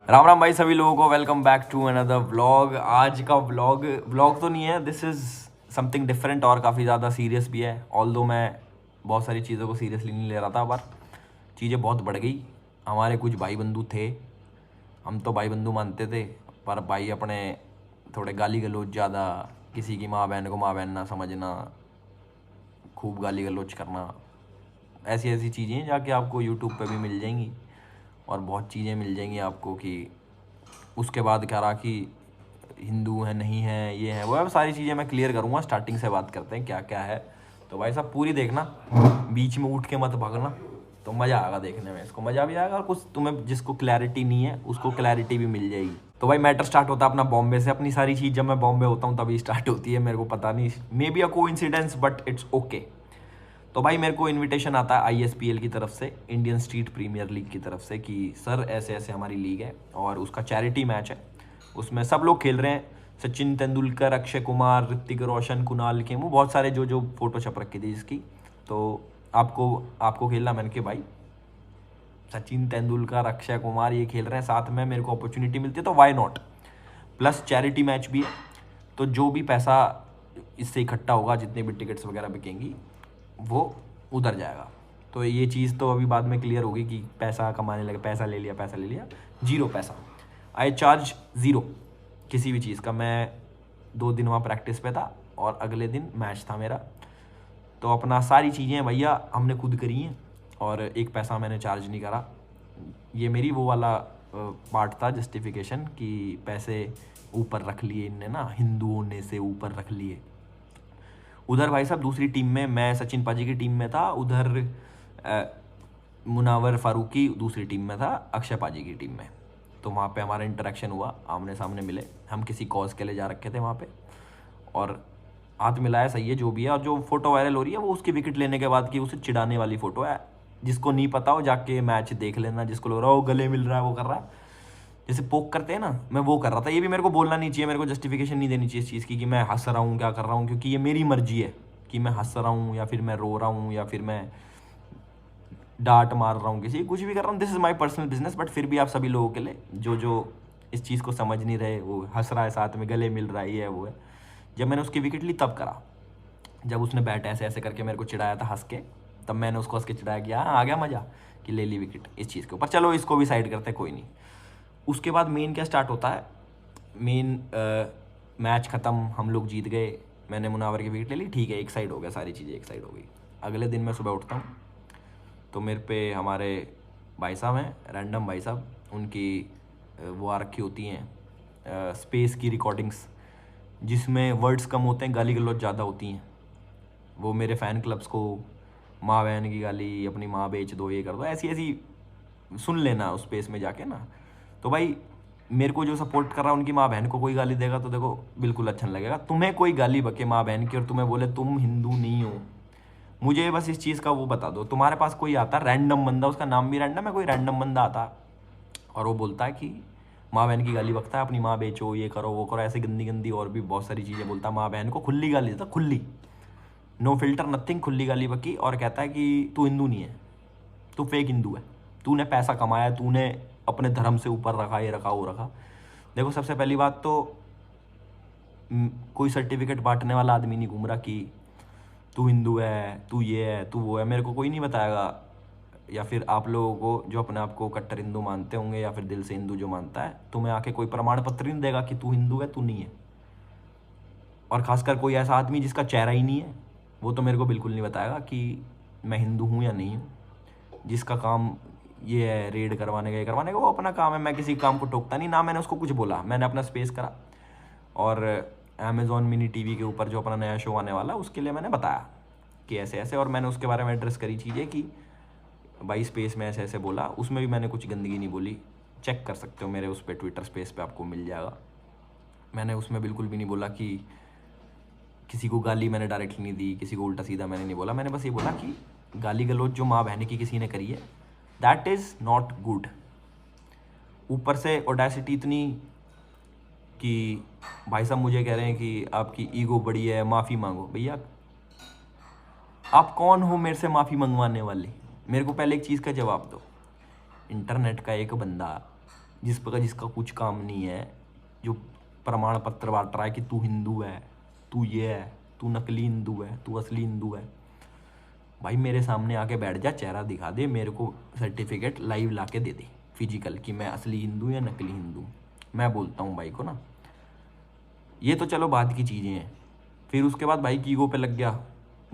राम राम भाई सभी लोगों को, welcome back to another vlog. आज का व्लॉग व्लॉग तो नहीं है, दिस इज़ समथिंग डिफरेंट और काफ़ी ज़्यादा सीरियस भी है। ऑल्दो मैं बहुत सारी चीज़ों को सीरियसली नहीं ले रहा था, पर चीज़ें बहुत बढ़ गई। हमारे कुछ भाई बंधु थे, हम तो भाई बंधु मानते थे, पर भाई अपने थोड़े गाली गलौज ज़्यादा, किसी की माँ बहन को माँ बहन ना समझना, खूब गाली गलौज करना, ऐसी ऐसी चीज़ें जाके आपको यूट्यूब पे भी मिल जाएंगी और बहुत चीज़ें मिल जाएंगी आपको कि उसके बाद क्या रहा कि हिंदू है नहीं है, ये है वो है, सारी चीज़ें मैं क्लियर करूँगा। स्टार्टिंग से बात करते हैं क्या क्या है। तो भाई साहब पूरी देखना, बीच में उठ के मत भागना, तो मज़ा आएगा देखने में। इसको मज़ा भी आएगा और कुछ तुम्हें जिसको क्लैरिटी नहीं है उसको क्लैरिटी भी मिल जाएगी। तो भाई मैटर स्टार्ट होता है अपना बॉम्बे से। अपनी सारी चीज़ जब मैं बॉम्बे होता हूँ तभी स्टार्ट होती है, मेरे को पता नहीं, may be a coincidence but it's okay. तो भाई मेरे को इनविटेशन आता है ISPL की तरफ से, इंडियन स्ट्रीट प्रीमियर लीग की तरफ से, कि सर ऐसे ऐसे हमारी लीग है और उसका चैरिटी मैच है, उसमें सब लोग खेल रहे हैं। सचिन तेंदुलकर, अक्षय कुमार, ऋतिक रोशन, कुणाल खेमू, बहुत सारे जो जो फोटो छप रखी थी जिसकी। तो आपको आपको खेलना, मैंने कि भाई सचिन तेंदुलकर, अक्षय कुमार ये खेल रहे हैं साथ में, मेरे को अपॉर्चुनिटी मिलती है तो why not. Plus charity match भी है, तो जो भी पैसा इससे इकट्ठा होगा, जितने भी टिकट्स वगैरह बिकेंगी, वो उधर जाएगा। तो ये चीज़ तो अभी बाद में क्लियर होगी कि पैसा कमाने लगे, पैसा ले लिया, पैसा ले लिया, जीरो पैसा। आई चार्ज ज़ीरो किसी भी चीज़ का। मैं 2 दिन वहाँ प्रैक्टिस पे था और अगले दिन मैच था मेरा। तो अपना सारी चीज़ें भैया हमने खुद करी हैं और एक पैसा मैंने चार्ज नहीं करा। ये मेरी वो वाला पार्ट था, जस्टिफिकेशन, कि पैसे ऊपर रख लिए इनने ना, हिंदू होने से ऊपर रख लिए। उधर भाई साहब दूसरी टीम में मैं सचिन पाजी की टीम में था, उधर मुनावर फारूकी दूसरी टीम में था, अक्षय पाजी की टीम में। तो वहाँ पे हमारा इंटरेक्शन हुआ, आमने सामने मिले। हम किसी कॉज के लिए जा रखे थे वहाँ पे और हाथ मिलाया, सही है जो भी है। और जो फोटो वायरल हो रही है वो उसकी विकेट लेने के बाद की उसे चिढ़ाने वाली फोटो है। जिसको नहीं पता हो जाके मैच देख लेना, जिसको लग रहा हो गले मिल रहा है वो कर रहा है, जैसे पोक करते हैं ना, मैं वो कर रहा था। ये भी मेरे को बोलना नहीं चाहिए, मेरे को जस्टिफिकेशन नहीं देनी चाहिए इस चीज़ की कि मैं हंस रहा हूँ क्या कर रहा हूँ, क्योंकि ये मेरी मर्जी है कि मैं हंस रहा हूँ या फिर मैं रो रहा हूँ या फिर मैं डांट मार रहा हूँ, किसी कुछ भी कर रहा हूँ, this is my personal business. But फिर भी आप सभी लोगों के लिए जो जो इस चीज़ को समझ नहीं रहे, वो हंस रहा है साथ में, गले मिल रहा है, ये है वो है। जब मैंने उसकी विकेट ली तब करा, जब उसने बैट ऐसे ऐसे करके मेरे को चिढ़ाया था हंस के, तब मैंने उसको हंस के चिढ़ाया कि हाँ आ गया मज़ा कि ले ली विकेट इस चीज़ के ऊपर। चलो इसको भी साइड करते, कोई नहीं। उसके बाद मेन क्या स्टार्ट होता है, मेन मैच ख़त्म, हम लोग जीत गए, मैंने मुनावर की विकेट ले ली, ठीक है, एक साइड हो गया, सारी चीज़ें एक साइड हो गई। अगले दिन मैं सुबह उठता हूँ तो मेरे पे हमारे भाई साहब हैं, रैंडम भाई साहब, उनकी वो आ रखी होती हैं स्पेस की रिकॉर्डिंग्स, जिसमें वर्ड्स कम होते हैं, गाली गलौज ज़्यादा होती हैं। वो मेरे फ़ैन क्लब्स को माँ बहन की गाली, अपनी माँ बेच दो, ये कर दो, ऐसी ऐसी सुन लेना उस स्पेस में जाके ना। तो भाई मेरे को जो सपोर्ट कर रहा है, उनकी माँ बहन को कोई गाली देगा तो देखो बिल्कुल अच्छा नहीं लगेगा। तुम्हें कोई गाली बके माँ बहन की और तुम्हें बोले तुम हिंदू नहीं हो, मुझे बस इस चीज़ का वो बता दो। तुम्हारे पास कोई आता रैंडम बंदा, उसका नाम भी रैंडम है, कोई रैंडम बंदा आता और वो बोलता है कि माँ बहन की गाली बकता है, अपनी माँ बेचो, ये करो वो करो, ऐसे गंदी गंदी और भी बहुत सारी चीज़ें बोलता है, माँ बहन को खुली गाली देता, खुली, नो फिल्टर नथिंग, खुली गाली बकी। और कहता है कि तू हिंदू नहीं है, तू फेक हिंदू है, तूने पैसा कमाया, तूने अपने धर्म से ऊपर रखा, ये रखा वो रखा। देखो सबसे पहली बात तो कोई सर्टिफिकेट बांटने वाला आदमी नहीं घूम रहा कि तू हिंदू है, तू ये है, तू वो है, मेरे को कोई नहीं बताएगा। या फिर आप लोगों को जो अपने आप को कट्टर हिंदू मानते होंगे या फिर दिल से हिंदू जो मानता है, तुम्हें आके कोई प्रमाण पत्र नहीं देगा कि तू हिंदू है, तू नहीं है। और खासकर कोई ऐसा आदमी जिसका चेहरा ही नहीं है, वो तो मेरे को बिल्कुल नहीं बताएगा कि मैं हिंदू हूँ या नहीं हूँ। जिसका काम ये है रेड करवाने का, ये करवाने का, वो अपना काम है, मैं किसी काम को टोकता नहीं ना, मैंने उसको कुछ बोला, मैंने अपना स्पेस करा। और अमेज़ॉन मिनी टीवी के ऊपर जो अपना नया शो आने वाला उसके लिए मैंने बताया कि ऐसे ऐसे, और मैंने उसके बारे में एड्रेस करी चीज़ें कि भाई स्पेस में ऐसे ऐसे बोला, उसमें भी मैंने कुछ गंदगी नहीं बोली, चेक कर सकते हो मेरे उस पर ट्विटर स्पेस पे आपको मिल जाएगा। मैंने उसमें बिल्कुल भी नहीं बोला कि किसी को गाली मैंने डायरेक्टली नहीं दी, किसी को उल्टा सीधा मैंने नहीं बोला, मैंने बस ये बोला कि गाली गलौज जो माँ बहन की किसी ने करी है, दैट इज़ नॉट गुड। ऊपर से ओडेसिटी इतनी कि भाई साहब मुझे कह रहे हैं कि आपकी ईगो बड़ी है, माफ़ी मांगो। भैया आप कौन हो मेरे से माफ़ी मंगवाने वाले? मेरे को पहले एक चीज़ का जवाब दो। इंटरनेट का एक बंदा जिसका कुछ काम नहीं है, जो प्रमाण पत्र बांट रहा है कि तू हिंदू है, तू ये है, तू नकली हिंदू है, तू असली हिंदू है। भाई मेरे सामने आके बैठ जा, चेहरा दिखा दे, मेरे को सर्टिफिकेट लाइव ला के दे दे फिजिकल कि मैं असली हिंदू या नकली हिंदू। मैं बोलता हूँ भाई को ना, ये तो चलो बाद की चीज़ें हैं। फिर उसके बाद भाई की ईगो पे लग गया,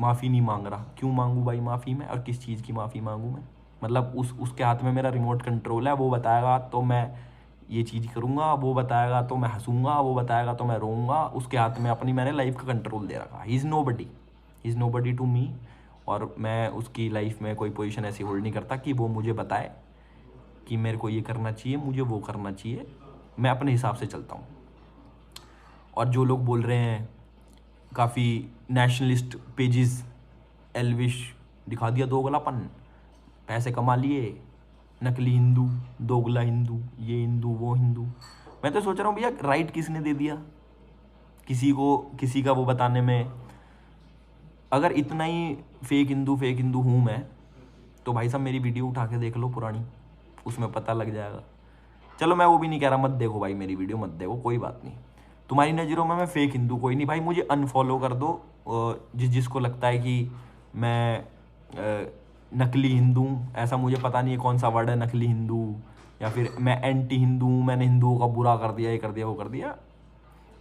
माफ़ी नहीं मांग रहा। क्यों मांगूँ भाई माफ़ी मैं, और किस चीज़ की माफ़ी मांगूँ मैं? मतलब उसके हाथ में मेरा रिमोट कंट्रोल है, वो बताएगा तो मैं ये चीज़ करूँगा, वो बताएगा तो मैं हंसूँगा, वो बताएगा तो मैं रोऊँगा। उसके हाथ में अपनी मैंने लाइफ का कंट्रोल दे रखा। ही इज़ नो बडी टू मी। और मैं उसकी लाइफ में कोई पोजीशन ऐसी होल्ड नहीं करता कि वो मुझे बताए कि मेरे को ये करना चाहिए, मुझे वो करना चाहिए। मैं अपने हिसाब से चलता हूँ। और जो लोग बोल रहे हैं काफ़ी नेशनलिस्ट पेजेस, एल्विश दिखा दिया दोगलापन, पैसे कमा लिए, नकली हिंदू, दोगला हिंदू, ये हिंदू वो हिंदू। मैं तो सोच रहा हूँ भैया राइट किसने दे दिया किसी का वो बताने में? अगर इतना ही फेक हिंदू हूँ मैं, तो भाई साहब मेरी वीडियो उठा के देख लो पुरानी, उसमें पता लग जाएगा। चलो मैं वो भी नहीं कह रहा मत देखो भाई, मेरी वीडियो मत देखो, कोई बात नहीं। तुम्हारी नज़रों में मैं फेक हिंदू कोई नहीं भाई, मुझे अनफॉलो कर दो। जिसको लगता है कि मैं नकली हिंदू, ऐसा मुझे पता नहीं है कौन सा वर्ड है नकली हिंदू, या फिर मैं एंटी हिंदू हूँ, मैंने हिंदुओं का बुरा कर दिया, ये कर दिया वो कर दिया।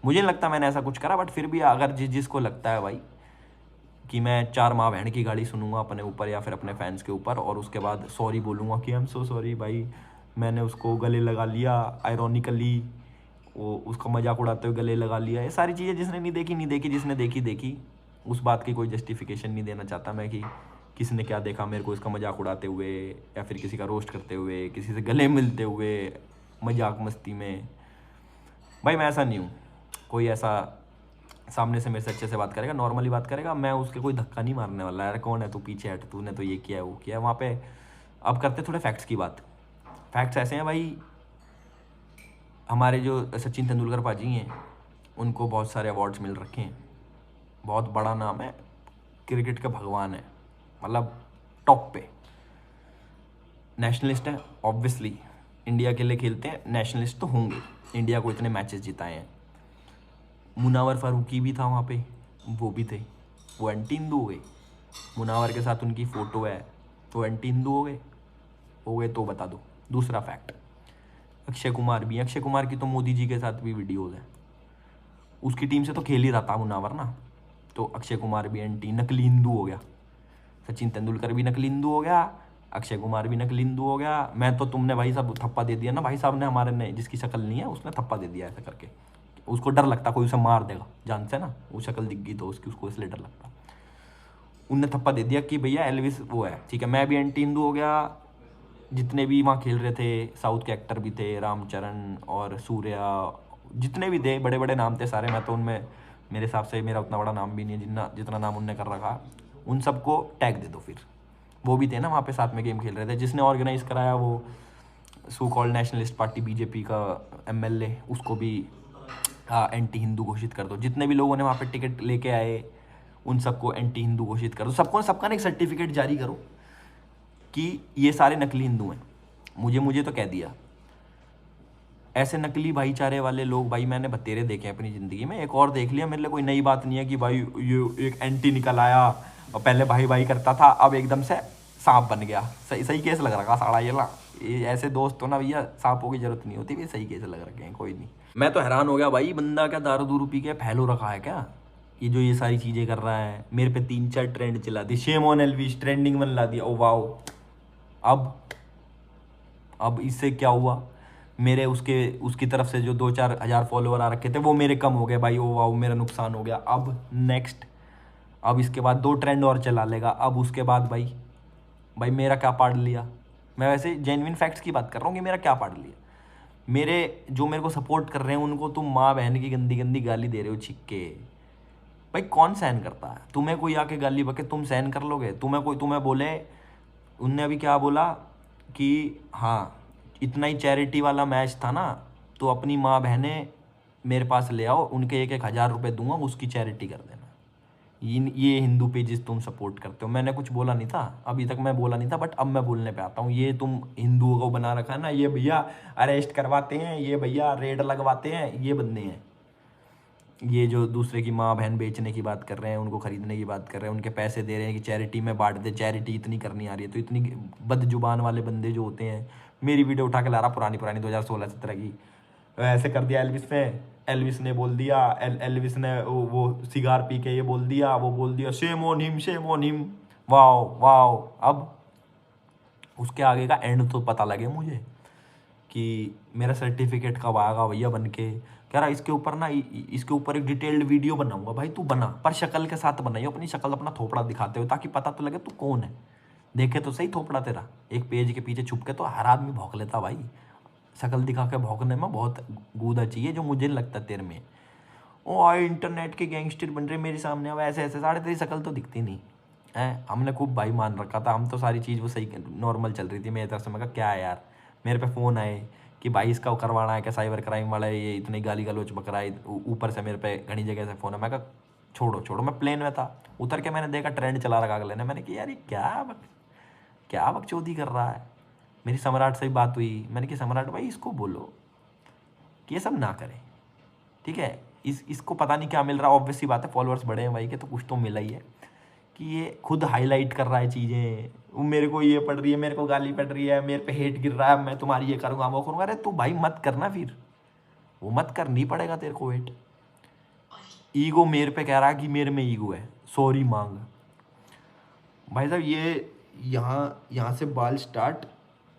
मुझे नहीं लगता मैंने ऐसा कुछ करा, बट फिर भी अगर जिसको लगता है भाई कि मैं 4 माँ बहन की गाली सुनूंगा अपने ऊपर या फिर अपने फैंस के ऊपर, और उसके बाद सॉरी बोलूँगा कि आई एम सो सॉरी भाई, मैंने उसको गले लगा लिया आयरॉनिकली, वो उसका मजाक उड़ाते हुए गले लगा लिया, ये सारी चीज़ें जिसने नहीं देखी, जिसने देखी उस बात की कोई जस्टिफिकेशन नहीं देना चाहता मैं कि किसने क्या देखा मेरे को इसका मजाक उड़ाते हुए, या फिर किसी का रोस्ट करते हुए, किसी से गले मिलते हुए मजाक मस्ती में। भाई मैं ऐसा नहीं हूँ। कोई ऐसा सामने से मेरे से अच्छे से बात करेगा, नॉर्मली बात करेगा, मैं उसके कोई धक्का नहीं मारने वाला। यार कौन है तू, पीछे हट, तूने तो ये किया है वो किया है वहाँ पे। अब करते थोड़े फैक्ट्स की बात। फैक्ट्स ऐसे हैं भाई, हमारे जो सचिन तेंदुलकर पाजी हैं उनको बहुत सारे अवार्ड्स मिल रखे हैं, बहुत बड़ा नाम है, क्रिकेट के भगवान है, मतलब टॉप पे। नेशनलिस्ट है ऑब्वियसली, इंडिया के लिए खेलते हैं, नेशनलिस्ट तो होंगे, इंडिया को इतने मैचेस जिताए हैं। मुनावर फारूकी भी था वहाँ पे, वो भी थे, वो एंटी हिंदू हो गए। मुनावर के साथ उनकी फ़ोटो है, तो एंटी हिंदू हो गए तो बता दो। दूसरा फैक्ट, अक्षय कुमार की तो मोदी जी के साथ भी वीडियोज़ है, उसकी टीम से तो खेल ही रहा था मुनावर ना, तो अक्षय कुमार भी एंटी नकली हिंदू हो गया। सचिन तेंदुलकर भी नकली हिंदू हो गया, अक्षय कुमार भी नकली हिंदू हो गया। मैं तो, तुमने भाई साहब थप्पा दे दिया ना, भाई साहब ने हमारे ने, जिसकी शक्ल नहीं है उसने थप्पा दे दिया ऐसा करके, उसको डर लगता कोई उसे मार देगा, जानते हैं ना, वो शक्ल दिख गई तो उसको इसलिए डर लगता। उनने थप्पा दे दिया कि भैया एल्विस वो है, ठीक है। मैं भी एंटी हिंदू हो गया। जितने भी वहाँ खेल रहे थे साउथ के एक्टर भी थे, रामचरण और सूर्या, जितने भी थे बड़े बड़े नाम थे सारे, मैं तो उनमें, मेरे हिसाब से मेरा उतना बड़ा नाम भी नहीं है जितना नाम उनने कर रखा, उन सबको टैग दे दो। फिर वो भी थे ना वहाँ पे साथ में गेम खेल रहे थे, जिसने ऑर्गेनाइज कराया वो so called nationalist party BJP का एमएलए, उसको भी एंटी हिंदू घोषित कर दो। जितने भी लोगों ने वहाँ पे टिकट लेके आए उन सबको एंटी हिंदू घोषित कर दो। सबका ना एक सर्टिफिकेट जारी करो कि ये सारे नकली हिंदू हैं। मुझे तो कह दिया। ऐसे नकली भाईचारे वाले लोग भाई मैंने बतेरे देखे हैं अपनी ज़िंदगी में। एक और देख लिया, मेरे लिए कोई नई बात नहीं है कि भाई ये एक एंटी निकल आया और पहले भाई करता था, अब एकदम से सांप बन गया। सही केस लग रखा साड़ा ये ऐसे दोस्त तो ना भैया, सांपों की जरूरत नहीं होती, भी सही केस लग रखे हैं, कोई नहीं। मैं तो हैरान हो गया भाई, बंदा क्या दारू दूरू पी के फैलो रखा है क्या, ये जो ये सारी चीज़ें कर रहा है। मेरे पे 3-4 ट्रेंड चला दी, शेम ऑन एल्विश ट्रेंडिंग में ला दिया। ओ वाओ, अब इससे क्या हुआ, मेरे उसकी तरफ से जो 2-4 हज़ार फॉलोवर आ रखे थे वो मेरे कम हो गए भाई। ओ वाओ, मेरा नुकसान हो गया। अब नेक्स्ट, अब इसके बाद 2 ट्रेंड और चला लेगा। अब उसके बाद भाई मेरा क्या पाड़ लिया। मैं वैसे जेन्युइन फैक्ट्स की बात कर रहा हूँ कि मेरा क्या पाड़ लिया। मेरे को सपोर्ट कर रहे हैं उनको तुम माँ बहन की गंदी गंदी गाली दे रहे हो छिक्के। भाई कौन सहन करता है? तुम्हें कोई आके गाली बके तुम सहन कर लोगे? तुम्हें बोले, उनने अभी क्या बोला कि हाँ इतना ही चैरिटी वाला मैच था ना, तो अपनी माँ बहनें मेरे पास ले आओ, उनके 1-1 हज़ार रुपये दूंगा, उसकी चैरिटी कर देना। ये हिंदू पेजेस तुम सपोर्ट करते हो। मैंने कुछ बोला नहीं था, अभी तक मैं बोला नहीं था, बट अब मैं बोलने पे आता हूँ। ये तुम हिंदुओं को बना रखा है ना, ये भैया अरेस्ट करवाते हैं, ये भैया रेड लगवाते हैं, ये बंदे हैं। ये जो दूसरे की माँ बहन बेचने की बात कर रहे हैं, उनको खरीदने की बात कर रहे हैं, उनके पैसे दे रहे हैं कि चैरिटी में बांट दे। चैरिटी इतनी करनी आ रही है तो इतनी बदजुबान वाले बंदे जो होते हैं, मेरी वीडियो उठा के ला रहा पुरानी पुरानी 2016-17 की, ऐसे कर दिया एल्विस ने। एल्विस ने बोल दिया, एल्विस ने वो सिगार पी के ये बोल दिया shame on him, shame on him. Wow wow. अब उसके आगे का एंड तो पता लगे मुझे कि मेरा सर्टिफिकेट कब आएगा भैया बन के। कह रहा इसके ऊपर ना, इसके ऊपर एक डिटेल्ड वीडियो बनाऊंगा। भाई तू बना, पर शक्ल के साथ बनाइए, अपनी शक्ल अपना थोपड़ा दिखाते हुए, ताकि पता तो लगे तू कौन है। देखे तो सही थोपड़ा तेरा, एक पेज के पीछे छुप के तो हर आदमी भौंक लेता भाई। शक्ल दिखा के भौंकने में बहुत गूदा चाहिए, जो मुझे लगता है तेरे में। ओ आए इंटरनेट के गैंगस्टर बन रहे मेरे सामने, अब ऐसे ऐसे साढ़े तेरी शक्ल तो दिखती नहीं है। हमने खूब भाई मान रखा था, हम तो सारी चीज़ वो सही नॉर्मल चल रही थी मेरी तरफ से। मैं कहा क्या है यार, मेरे पे फ़ोन आए कि भाई इसका करवाना है क्या, साइबर क्राइम वाला है ये, इतनी गाली गलौच बकरा है, ऊपर से मेरे पे घनी जगह से फ़ोन है। मैं कहा छोड़ो छोड़ो, मैं प्लेन में था, उतर के मैंने देखा ट्रेंड चला रखा अगले ने। मैंने कहा यार ये क्या बकचोदी कर रहा है। मेरी सम्राट से ही बात हुई, मैंने कहा सम्राट भाई इसको बोलो कि ये सब ना करे, ठीक है। इसको पता नहीं क्या मिल रहा है, ऑब्वियस सी बात है, फॉलोअर्स बढ़े हैं भाई के, तो कुछ तो मिला ही है कि ये खुद हाईलाइट कर रहा है चीज़ें। वो मेरे को ये पड़ रही है, मेरे को गाली पड़ रही है, मेरे पे हेट गिर रहा है, मैं तुम्हारी ये करूँगा वो करूँगा। अरे तो भाई मत करना, फिर वो मत कर, नहीं पड़ेगा तेरे को वेट। ईगो मेरे पे कह रहा है कि मेरे में ईगो है, सॉरी मांग। भाई साहब ये यहाँ से बाल स्टार्ट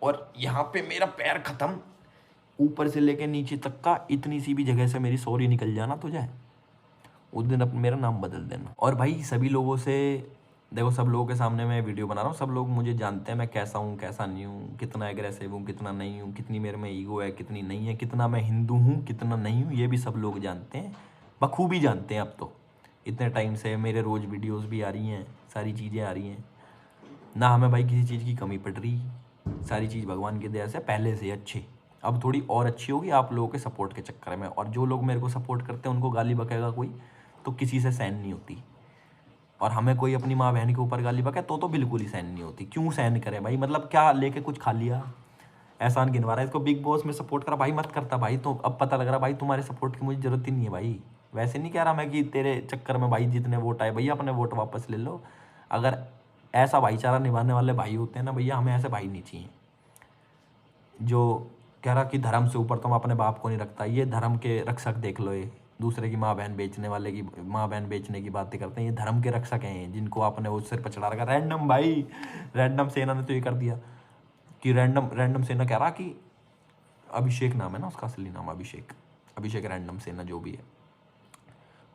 और यहाँ पे मेरा पैर ख़त्म, ऊपर से लेके नीचे तक का इतनी सी भी जगह से मेरी सॉरी निकल जाना तुझे, उस दिन अपना मेरा नाम बदल देना। और भाई सभी लोगों से देखो, सब लोगों के सामने मैं वीडियो बना रहा हूँ, सब लोग मुझे जानते हैं मैं कैसा हूँ कैसा नहीं हूँ, कितना एग्रेसिव हूँ कितना नहीं हूँ, कितनी मेरे में ईगो है कितनी नहीं है, कितना मैं हिंदू हूँ कितना नहीं हूँ, ये भी सब लोग जानते हैं, बखूबी जानते हैं। अब तो इतने टाइम से मेरे रोज़ वीडियोज़ भी आ रही हैं, सारी चीज़ें आ रही हैं ना, हमें भाई किसी चीज़ की कमी पड़ रही, सारी चीज़ भगवान की दया से पहले से अच्छी, अब थोड़ी और अच्छी होगी आप लोगों के सपोर्ट के चक्कर में। और जो लोग मेरे को सपोर्ट करते हैं उनको गाली बकेगा कोई तो किसी से सहन नहीं होती, और हमें कोई अपनी माँ बहन के ऊपर गाली बके तो बिल्कुल ही सहन नहीं होती। क्यों सहन करें भाई, मतलब क्या लेके कुछ खा लिया, एहसान गिनवा रहा है इसको बिग बॉस में सपोर्ट करा भाई, मत करता भाई। तो अब पता लग रहा भाई तुम्हारे सपोर्ट की मुझे ज़रूरत ही नहीं है भाई। वैसे नहीं कह रहा मैं कि तेरे चक्कर में भाई जितने वोट आए भैया अपने वोट वापस ले लो। अगर ऐसा भाईचारा निभाने वाले भाई होते हैं ना भैया, हमें ऐसे भाई नहीं चाहिए जो कह रहा कि धर्म से ऊपर तो मैं अपने बाप को नहीं रखता। ये धर्म के रक्षक देख लो, ये दूसरे की माँ बहन बेचने वाले की माँ बहन बेचने की बातें करते हैं, ये धर्म के रक्षक हैं जिनको आपने वो सिर पर चढ़ा रखा। रैंडम भाई, रैंडम सेना ने तो ये कर दिया कि रैंडम सेना कह रहा कि अभिषेक नाम है ना उसका, असली नाम अभिषेक रैंडम सेना जो भी है।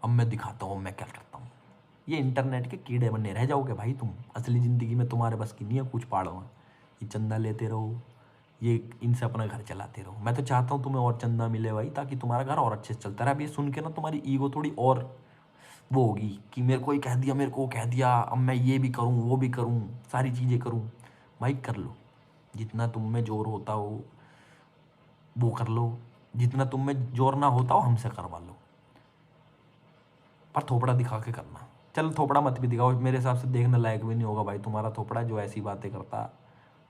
अब मैं दिखाता हूँ मैं क्या करता हूँ। ये इंटरनेट के कीड़े बने रह जाओगे भाई तुम, असली ज़िंदगी में तुम्हारे बस की नहीं है कुछ पाड़ो। ये चंदा लेते रहो, ये इनसे अपना घर चलाते रहो। मैं तो चाहता हूँ तुम्हें और चंदा मिले भाई, ताकि तुम्हारा घर और अच्छे से चलता रहे। अब ये सुन के ना तुम्हारी ईगो थोड़ी और वो होगी कि मेरे को ये कह दिया, मेरे को वो कह दिया, अब मैं ये भी करूँ वो भी करूँ, सारी चीज़ें करूँ। भाई कर लो, जितना तुम में जोर होता हो वो कर लो, जितना तुम में जोर ना होता हो हमसे करवा लो, पर थोपड़ा दिखा के करना। चल थोपड़ा मत भी दिखाओ, मेरे हिसाब से देखने लायक भी नहीं होगा भाई तुम्हारा थोपड़ा। जो ऐसी बातें करता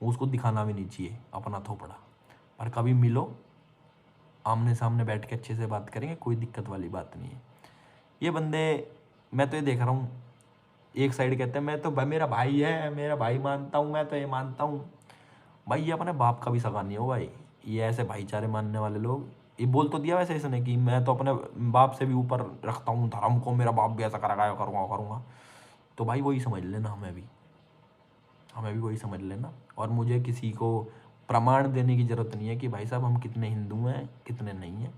उसको दिखाना भी नहीं चाहिए अपना थोपड़ा। पर कभी मिलो, आमने सामने बैठ के अच्छे से बात करेंगे, कोई दिक्कत वाली बात नहीं है। ये बंदे, मैं तो ये देख रहा हूँ, एक साइड कहते हैं मैं तो भाई मेरा भाई है, मेरा भाई मानता हूँ, मैं तो ये मानता हूँ। भाई ये अपने बाप का भी सगा नहीं हो भाई, ये ऐसे भाईचारे मानने वाले लोग। ये बोल तो दिया वैसे इसने कि मैं तो अपने बाप से भी ऊपर रखता हूँ धर्म को, मेरा बाप भी ऐसा करेगा, करूँगा। तो भाई वही समझ लेना, हमें भी वही समझ लेना। और मुझे किसी को प्रमाण देने की ज़रूरत नहीं है कि भाई साहब हम कितने हिंदू हैं कितने नहीं हैं।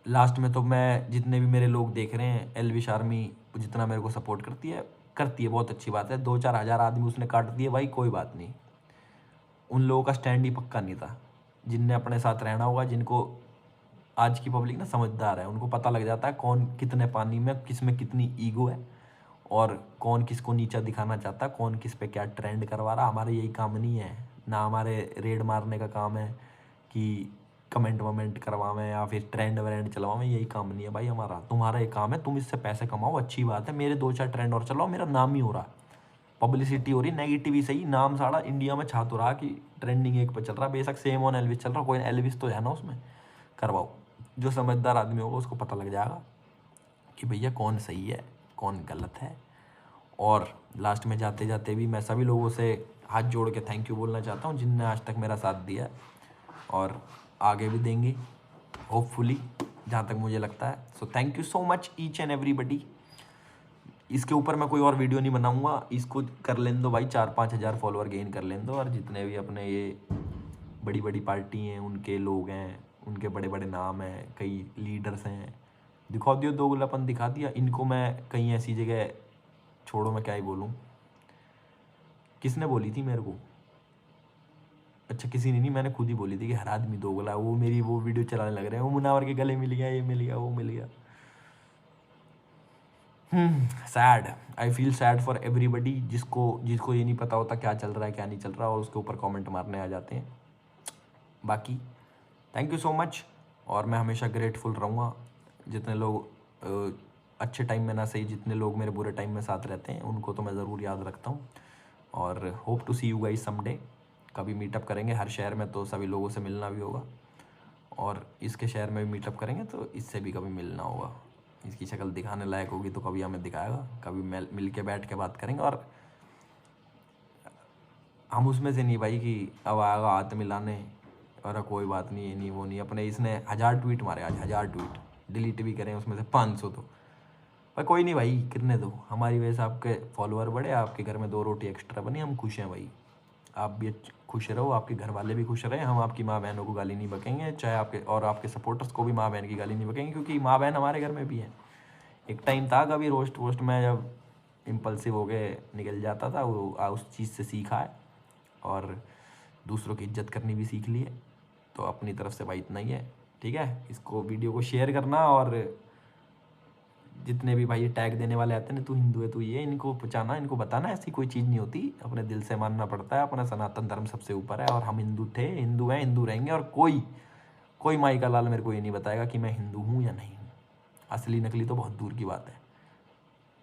लास्ट में तो मैं जितने भी मेरे लोग देख रहे हैं, एलविश आर्मी जितना मेरे को सपोर्ट करती है बहुत अच्छी बात है। 2-4 हज़ार आदमी उसने काट दिए भाई, कोई बात नहीं। उन लोगों का स्टैंड ही पक्का नहीं था, जिनने अपने साथ रहना होगा, जिनको आज की पब्लिक ना समझदार है, उनको पता लग जाता है कौन कितने पानी में, किस में कितनी ईगो है, और कौन किसको नीचा दिखाना चाहता है, कौन किस पे क्या ट्रेंड करवा रहा। हमारा यही काम नहीं है ना, हमारे रेड मारने का काम है कि कमेंट वमेंट करवावें या फिर ट्रेंड व्रेंड चलवावें, यही काम नहीं है भाई हमारा। तुम्हारा एक काम है, तुम इससे पैसे कमाओ, अच्छी बात है, मेरे 2-4 ट्रेंड और चलाओ, मेरा नाम ही हो रहा, पब्लिसिटी हो रही, नेगेटिव ही सही, नाम सारा इंडिया में छा तो रहा कि ट्रेंडिंग एक पे चल रहा, बेशक सेम ऑन एल्विस चल रहा, कोई एल्विस तो है ना उसमें, करवाओ। जो समझदार आदमी होगा उसको पता लग जाएगा कि भैया कौन सही है कौन गलत है। और लास्ट में जाते जाते भी मैं सभी लोगों से हाथ जोड़ के थैंक यू बोलना चाहता हूँ जिनने आज तक मेरा साथ दिया है और आगे भी देंगे होपफुली, जहाँ तक मुझे लगता है। So thank you so much each and everybody. इसके ऊपर मैं कोई और वीडियो नहीं बनाऊंगा, इसको कर लेने दो भाई, 4-5 हज़ार फॉलोअर गेन कर लेने दो। और जितने भी अपने ये बड़ी बड़ी पार्टी हैं, उनके लोग हैं, उनके बड़े बड़े नाम हैं, कई लीडर्स हैं, दिखा दियो दोगलापन, दिखा दिया इनको। मैं कहीं ऐसी जगह, छोड़ो मैं क्या ही बोलूँ, किसने बोली थी मेरे को, अच्छा किसी ने नहीं, मैंने खुद ही बोली थी कि हर आदमी दोगला। वो मेरी वो वीडियो चलाने लग रहे हैं, वो मुनावर के गले मिल गया, ये मिल गया, वो मिल गया। Sad, I feel sad for everybody. जिसको जिसको ये नहीं पता होता क्या चल रहा है क्या नहीं चल रहा, और उसके ऊपर कमेंट मारने आ जाते हैं। बाकी थैंक यू सो मच, और मैं हमेशा ग्रेटफुल रहूँगा। जितने लोग अच्छे टाइम में ना सही, जितने लोग मेरे बुरे टाइम में साथ रहते हैं, उनको तो मैं ज़रूर याद रखता हूँ। और hope to see you guys someday, कभी मीटअप करेंगे हर शहर में, तो सभी लोगों से मिलना भी होगा। और इसके शहर में भी मीटअप करेंगे तो इससे भी कभी मिलना होगा। इसकी शक्ल दिखाने लायक होगी तो कभी हमें दिखाएगा, कभी मिल के बैठ के बात करेंगे। और हम उसमें से नहीं भाई कि अब आएगा हाथ मिलाने और कोई बात नहीं, ये नहीं वो नहीं। अपने इसने 1000 ट्वीट मारे आज, 1000 ट्वीट डिलीट भी करें उसमें से 500 तो भाई कोई नहीं भाई, कितने दो, हमारी वजह से आपके फॉलोअर बढ़े, आपके घर में 2 रोटी एक्स्ट्रा बनी, हम खुश हैं भाई। आप भी खुश रहो, आपके घर वाले भी खुश रहें, हम आपकी माँ बहनों को गाली नहीं बकेंगे, चाहे आपके और आपके सपोर्टर्स को भी माँ बहन की गाली नहीं बकेंगे, क्योंकि माँ बहन हमारे घर में भी है। एक टाइम था कभी रोस्ट वोस्ट में जब इम्पल्सिव हो गए निकल जाता था, वो उस चीज़ से सीखा है और दूसरों की इज्जत करनी भी सीख ली है। तो अपनी तरफ से भाई इतना ही है, ठीक है। इसको वीडियो को शेयर करना, और जितने भी भाई टैग देने वाले आते हैं ना, तू हिंदू है तू ये, इनको पहुँचाना, इनको बताना ऐसी कोई चीज़ नहीं होती, अपने दिल से मानना पड़ता है, अपना सनातन धर्म सबसे ऊपर है, और हम हिंदू थे, हिंदू हैं, हिंदू रहेंगे। और कोई माई का लाल मेरे को ये नहीं बताएगा कि मैं हिंदू हूँ या नहीं हूँ। असली नकली तो बहुत दूर की बात है,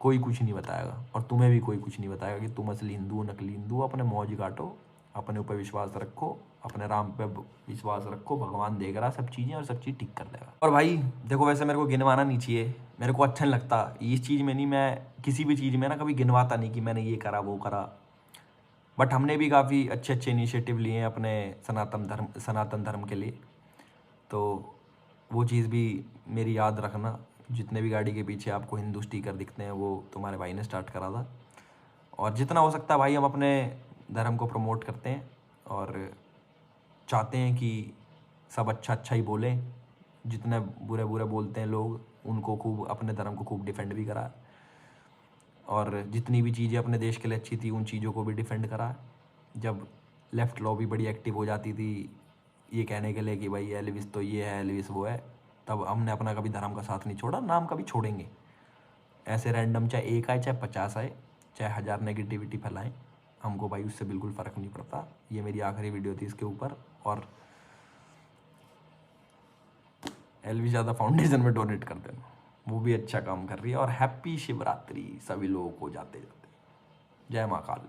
कोई कुछ नहीं बताएगा, और तुम्हें भी कोई कुछ नहीं बताएगा कि तुम असली हिंदू हो नकली हिंदू हो। अपने मौज काटो, अपने ऊपर विश्वास रखो, अपने राम पे विश्वास रखो, भगवान देख रहा सब चीज़ें और सब चीज़ ठीक कर देगा। और भाई देखो, वैसे मेरे को गिनवाना नहीं चाहिए, मेरे को अच्छा नहीं लगता इस चीज़ में, नहीं मैं किसी भी चीज़ में ना कभी गिनवाता नहीं कि मैंने ये करा वो करा। बट हमने भी काफ़ी अच्छे अच्छे इनिशिएटिव लिए हैं अपने सनातन धर्म के लिए, तो वो चीज़ भी मेरी याद रखना। जितने भी गाड़ी के पीछे आपको हिंदू स्टिकर दिखते हैं, वो तुम्हारे भाई ने स्टार्ट करा था। और जितना हो सकता है भाई हम अपने धर्म को प्रमोट करते हैं, और चाहते हैं कि सब अच्छा अच्छा ही बोलें। जितने बुरे बुरे बोलते हैं लोग, उनको खूब अपने धर्म को खूब डिफेंड भी करा, और जितनी भी चीज़ें अपने देश के लिए अच्छी थी उन चीज़ों को भी डिफेंड करा। जब लेफ़्ट लॉ भी बड़ी एक्टिव हो जाती थी ये कहने के लिए कि भाई एल्विस तो ये है, एल्विस वो है, तब हमने अपना कभी धर्म का साथ नहीं छोड़ा, नाम कभी छोड़ेंगे। ऐसे रैंडम चाहे 1 आए चाहे 50 आए, चाहे 1000 नेगेटिविटी फैलाएं, हमको भाई उससे बिल्कुल फ़र्क नहीं पड़ता। ये मेरी आखिरी वीडियो थी इसके ऊपर, और एलवी ज़्यादा फाउंडेशन में डोनेट कर देना, वो भी अच्छा काम कर रही है। और हैप्पी शिवरात्रि सभी लोगों को जाते जाते, जय महाकाल।